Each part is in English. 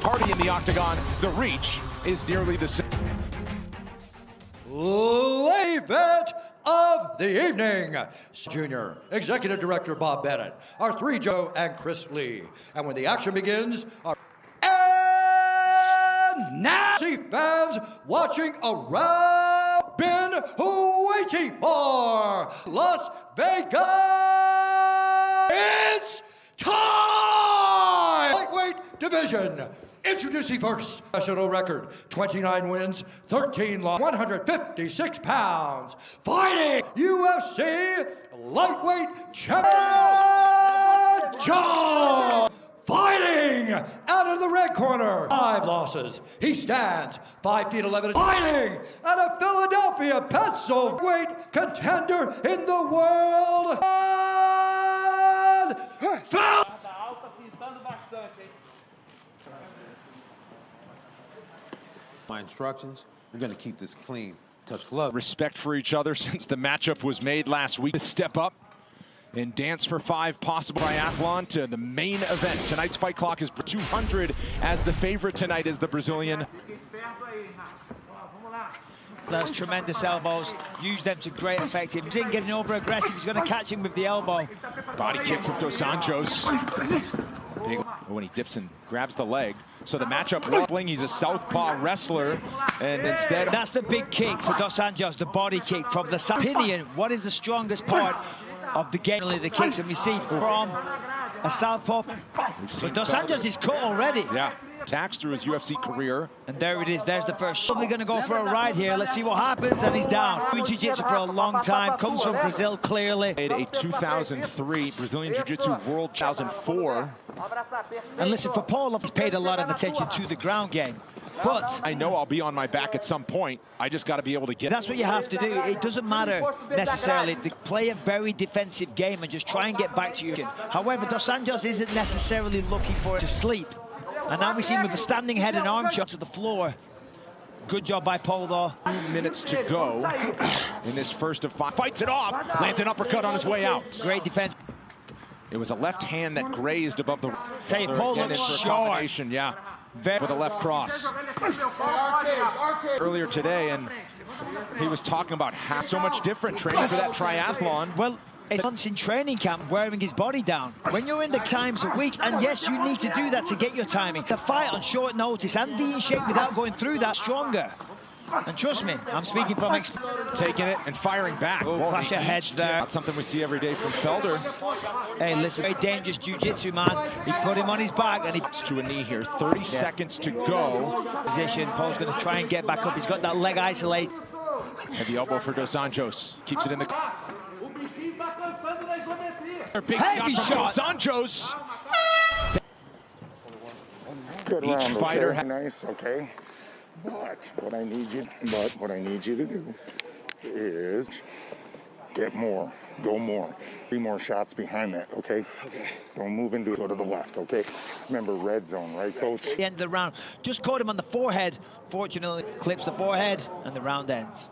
party in the octagon. The reach is nearly the same. Late bet of the evening. Junior, Executive Director Bob Bennett, our three Joe and Chris Lee. And when the action begins, our and Nazi fans watching around been waiting for Las Vegas. It's time! Lightweight division. Introducing first, national record, 29 wins, 13 losses, 156 pounds, fighting UFC lightweight champion John. Fighting out of the red corner, 5 losses. He stands 5 feet 11, fighting out of Philadelphia, Pennsylvania, weight contender in the world. My instructions, we're going to keep this clean. Touch glove. Respect for each other since the matchup was made last week. Step up and dance for 5 possible triathlon to the main event. Tonight's fight clock is 200 as the favorite tonight is the Brazilian. Those tremendous elbows, use them to great effect. If he's getting over aggressive, he's going to catch him with the elbow. Body kick from Dos Anjos. Big when he dips and grabs the leg. So the matchup wobbling, he's a southpaw wrestler, and instead that's the big kick for Dos Anjos, the body kick from the opinion. What is the strongest part of the game? The kicks, and we see from a southpaw. But Dos Anjos is cut already. Yeah, attacks through his UFC career. And there it is, there's the first. Probably going to go for a ride here. Let's see what happens, and he's down. Doing jiu-jitsu for a long time, comes from Brazil clearly. A 2003 Brazilian Jiu-Jitsu World 2004. And listen, for Paul, he's paid a lot of attention to the ground game. But I know I'll be on my back at some point. I just got to be able to get. That's what you have to do. It doesn't matter necessarily to play a very defensive game and just try and get back to you. However, Dos Anjos isn't necessarily looking for to sleep. And now we see him with a standing head and arm shot to the floor. Good job by Paul, though. 2 minutes to go in this first of 5. Fights it off. Lands an uppercut on his way out. Great defense. It was a left hand that grazed above the. Tell you, Paul looks sharp. Yeah, with a left cross. Earlier today, and he was talking about how so much different training for that triathlon. Well, it's months in training camp wearing his body down. When you're in the times a week, and yes, you need to do that to get your timing. The fight on short notice and be in shape without going through that stronger. And trust me, I'm speaking from experience. Taking it and firing back. Oh, clash of heads there. That's something we see every day from Felder. Hey, listen, very dangerous jiu-jitsu, man. He put him on his back and he... To a knee here, 30 seconds to go. Position, Paul's going to try and get back up. He's got that leg isolated. Heavy elbow for Dos Anjos. Keeps it in the... Big heavy shot. Dos Anjos. Good Each round, fighter okay? Nice, okay. But what I need you to do is get more, go more. 3 more shots behind that, okay? Okay. Don't move into it, go to the left, okay? Remember red zone, right, coach? The end of the round. Just caught him on the forehead. Fortunately, clips the forehead and the round ends.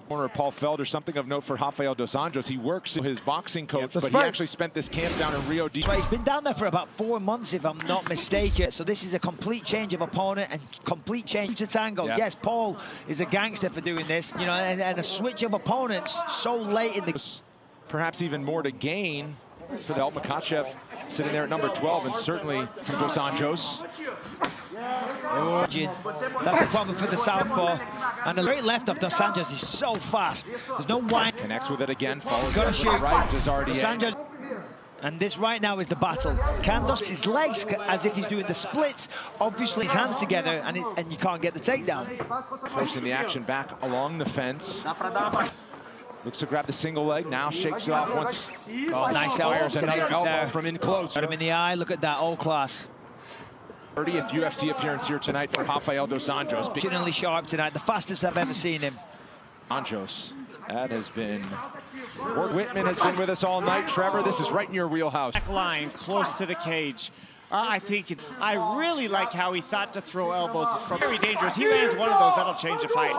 Corner Paul Felder, something of note for Рафаэль Dos Anjos. He works with his boxing coach, but he actually spent this camp down in Rio de Janeiro. He's been down there for about 4 months, if I'm not mistaken. So this is a complete change of opponent and complete change to tango. Yeah. Yes, Paul is a gangster for doing this, you know, and a switch of opponents so late in the... Perhaps even more to gain for the Makachev sitting there at number 12, and certainly from Dos Anjos. Oh, that's the problem for the southpaw. And the great left of Dos Anjos is so fast. There's no whine. Connects with it again. Follows got to shoot. Right, Dos Anjos. And this right now is the battle. Can Dos his legs as if he's doing the splits. Obviously his hands together, and you can't get the takedown. Forcing the action back along the fence. Looks to grab the single leg, now shakes it off once. Oh, nice elbow. Another elbow from in close. Got him in the eye, look at that, all class. 30th UFC appearance here tonight for Рафаэль Dos Anjos. Extremely sharp tonight, the fastest I've ever seen him. Anjos, that has been... Ward Whitman has been with us all night. Trevor, this is right in your wheelhouse. Back line, close to the cage. I think I really like how he thought to throw elbows. From very dangerous. He lands one of those, that'll change the fight.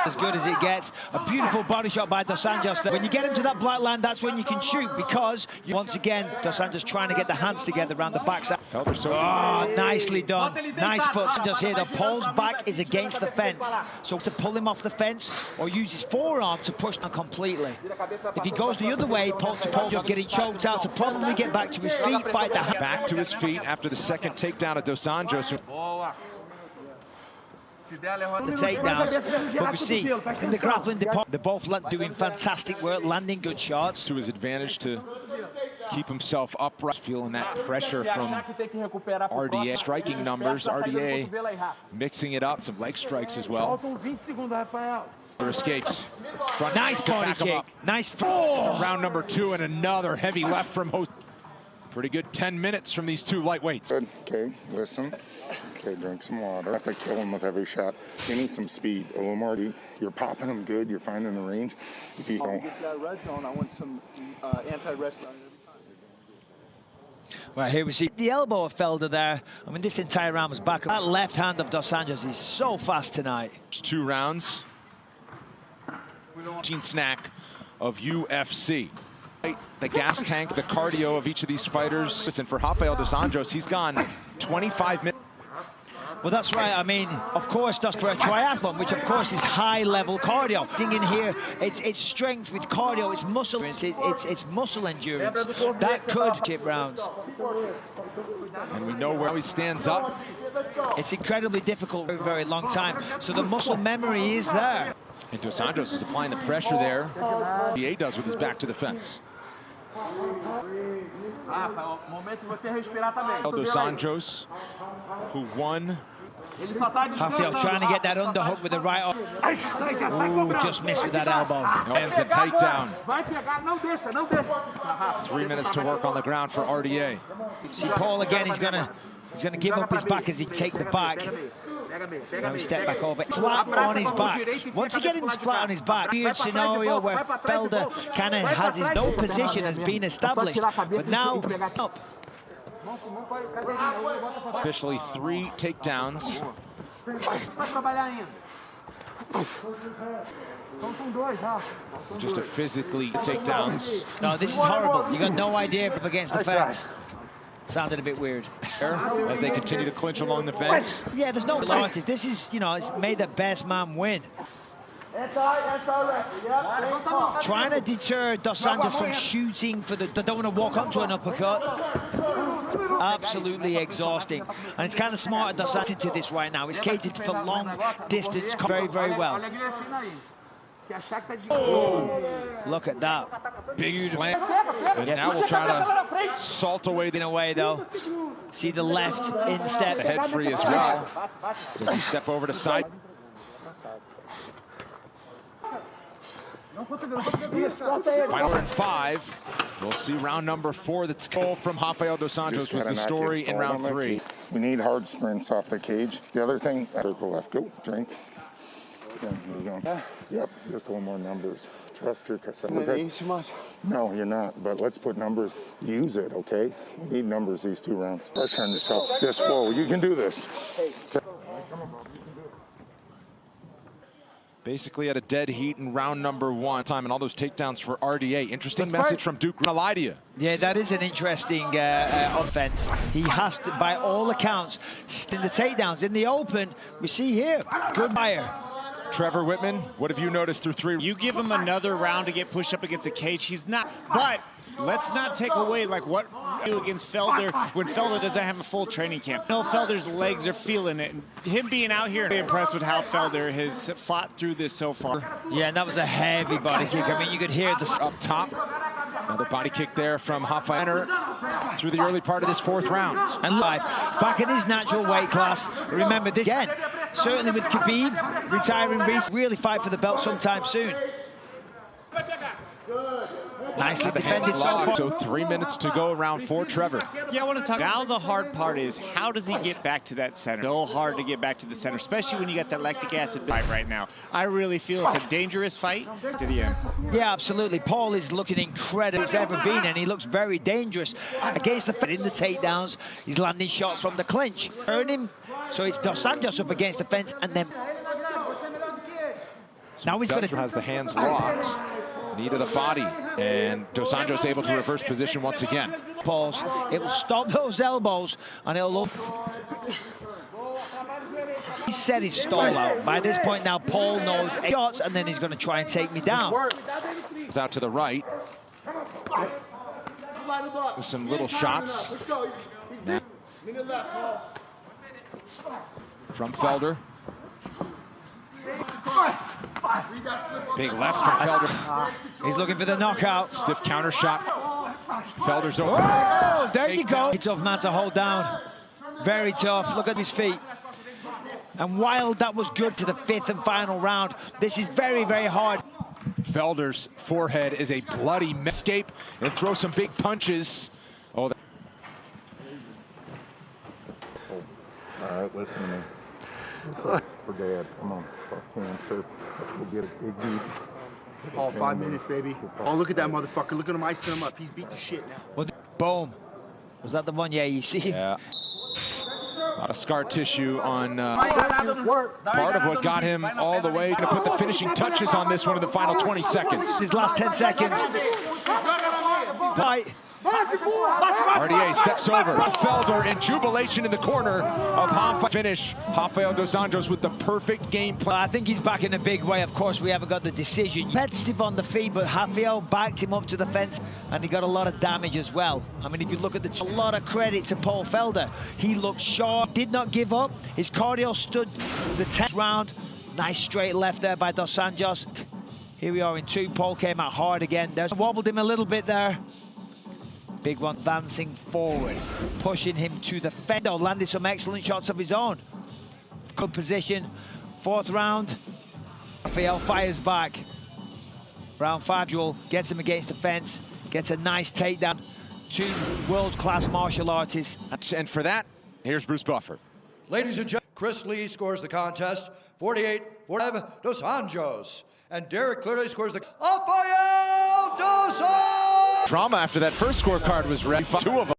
As good as it gets. A beautiful body shot by Dos Anjos. When you get him to that black line, that's when you can shoot, because once again, Dos Anjos trying to get the hands together around the backside. Felder so Nicely done. Nice foot. Just here, the Paul's back is against the fence. So to pull him off the fence or use his forearm to push down completely. If he goes the other way, Paul just getting choked out to probably get back to his feet, fight the hand. back to his feet after the second takedown of Dos Anjos. The takedowns, but we see in the grappling department, they're both doing fantastic work, landing good shots. To his advantage to keep himself upright, feeling that pressure from RDA. Striking numbers, RDA mixing it up, some leg strikes as well. Escapes. Front Nice body kick. Nice. Round number 2 and another heavy left from host. Pretty good 10 minutes from these two lightweights. Good. Okay, listen. Okay, drink some water. I have to kill him with every shot. You need some speed, a little more. You're popping him good. You're finding the range. If you don't. Get to that red zone, I want some anti-rest on every time. Right, here we see the elbow of Felder there. I mean, this entire round was back. That left hand of Dos Anjos is so fast tonight. 2 rounds. Routine snack of UFC. The gas tank, the cardio of each of these fighters. Listen, for Рафаэль Dos Anjos, he's gone 25 minutes. Well, that's right. I mean, of course, that's for a triathlon, which of course is high-level cardio. Thing in here, it's strength with cardio, it's muscle, it's muscle endurance. That could keep rounds. And we know where he stands up. It's incredibly difficult for a very long time. So the muscle memory is there. And Dos Anjos is applying the pressure there. PA does with his back to the fence. Dos Anjos, who won. Рафаэль trying to get that underhook with the right arm. Ooh, just missed with that elbow. Lands a takedown. 3 minutes to work on the ground for RDA. See Paul again, he's gonna give up his back as he take the back. Now he step back over, flat on his back. Once he gets him flat on his back, weird scenario where Felder kind of has his no position has been established, but now up. Officially 3 takedowns. Just to physically takedowns. No, this is horrible. You got no idea against the fence. Sounded a bit weird. As they continue to clinch along the fence. Yeah, there's no launches. This is, you know, it's made the best man win. Trying to deter Dos Anjos from shooting for the. They don't want to walk up to an uppercut. Absolutely exhausting. And it's kind of smart of Dos Anjos to this right now. It's catered for long distance very, very well. Oh, look at that. Big slam. And now we'll try to salt away in a way, though. See the left instep. Head free as well. Does he step over to side? Final in 5. We'll see round number 4. That's goal from Рафаэль Dos Anjos was the story in round 3. We need hard sprints off the cage. The other thing, circle left, go, drink. Yeah, here we go. Yep, just one more numbers. Trust your cassette. Okay. No, you're not, but let's put numbers. Use it, okay? We need numbers these 2 rounds. Pressure on yourself. This flow, you can do this. Okay. Basically at a dead heat in round number 1 time, and all those takedowns for RDA. Interesting message from Duke. Gonna lie to you. Yeah, that is an interesting offense. He has to, by all accounts, in the takedowns in the open. We see here, good fire. Trevor Whitman, what have you noticed through 3? You give him another round to get pushed up against a cage. He's not, but let's not take away like what we do against Felder when Felder doesn't have a full training camp. No, Felder's legs are feeling it. Him being out here, I'm impressed with how Felder has fought through this so far. Yeah, and that was a heavy body kick. I mean, you could hear the up top. Another body kick there from Рафаэль through the early part of this 4th round. And live, back in his natural weight class. Remember this again, certainly with Khabib retiring, really fight for the belt sometime soon. Nicely The hands defended so locked. far. So 3 minutes to go, round 4, Trevor. Yeah, I want to talk. Now the hard part is how does he get back to that center? So hard to get back to the center, especially when you got that lactic acid fight right now. I really feel it's a dangerous fight to the end. Yeah, absolutely. Paul is looking incredible as ever been, and he looks very dangerous against the in the takedowns. He's landing shots from the clinch. Earn him. So it's Dos Anjos up against the fence, and then now he's going to has the hands locked. Needed a body, and Dos Anjos able to reverse position once again. pause. It will stop those elbows, and it'll look. He set his stall out. By this point now, Paul knows shots, and then he's going to try and take me down. It's out to the right. With some little shots. From Felder. Big left from Felder. He's looking for the knockout. Stiff counter shot. Felder's over. Oh, there you go. Tough man to hold down. Very tough. Look at his feet. And while that was good to the fifth and final round, this is very, very hard. Felder's forehead is a bloody escape and throw some big punches. Oh, all right, listen to me. For Dad, come on, sir. Let's go get a big beat. All 5 minutes, baby. Oh, look at that motherfucker. Look at him icing him up. He's beat to shit now. Well, boom. Was that the one? Yeah, you see. yeah. A lot of scar tissue on part of what got him all the way. Going to put the finishing touches on this one in the final 20 seconds. His last 10 seconds. Right. RDA steps over. Felder in jubilation in the corner of Rafael. Finish. Rafael Dos Anjos with the perfect game plan. I think he's back in a big way. Of course, we haven't got the decision. Competitive on the feet, but Rafael backed him up to the fence, and he got a lot of damage as well. I mean, if you look at a lot of credit to Paul Felder. He looked sharp, did not give up. His cardio stood the 10th round. Nice straight left there by Dos Anjos. Here we are in 2. Paul came out hard again. There's wobbled him a little bit there. Big one advancing forward, pushing him to the fender, landed some excellent shots of his own. Good position. 4th round. Rafael fires back. Round 5, Jewel gets him against the fence, gets a nice takedown. 2 world-class martial artists. And for that, here's Bruce Buffer. Ladies and gentlemen, Chris Lee scores the contest, 48-45, Dos Anjos. And Derek clearly scores the Rafael Dos Anjos! Drama after that first scorecard was read. 2 of them.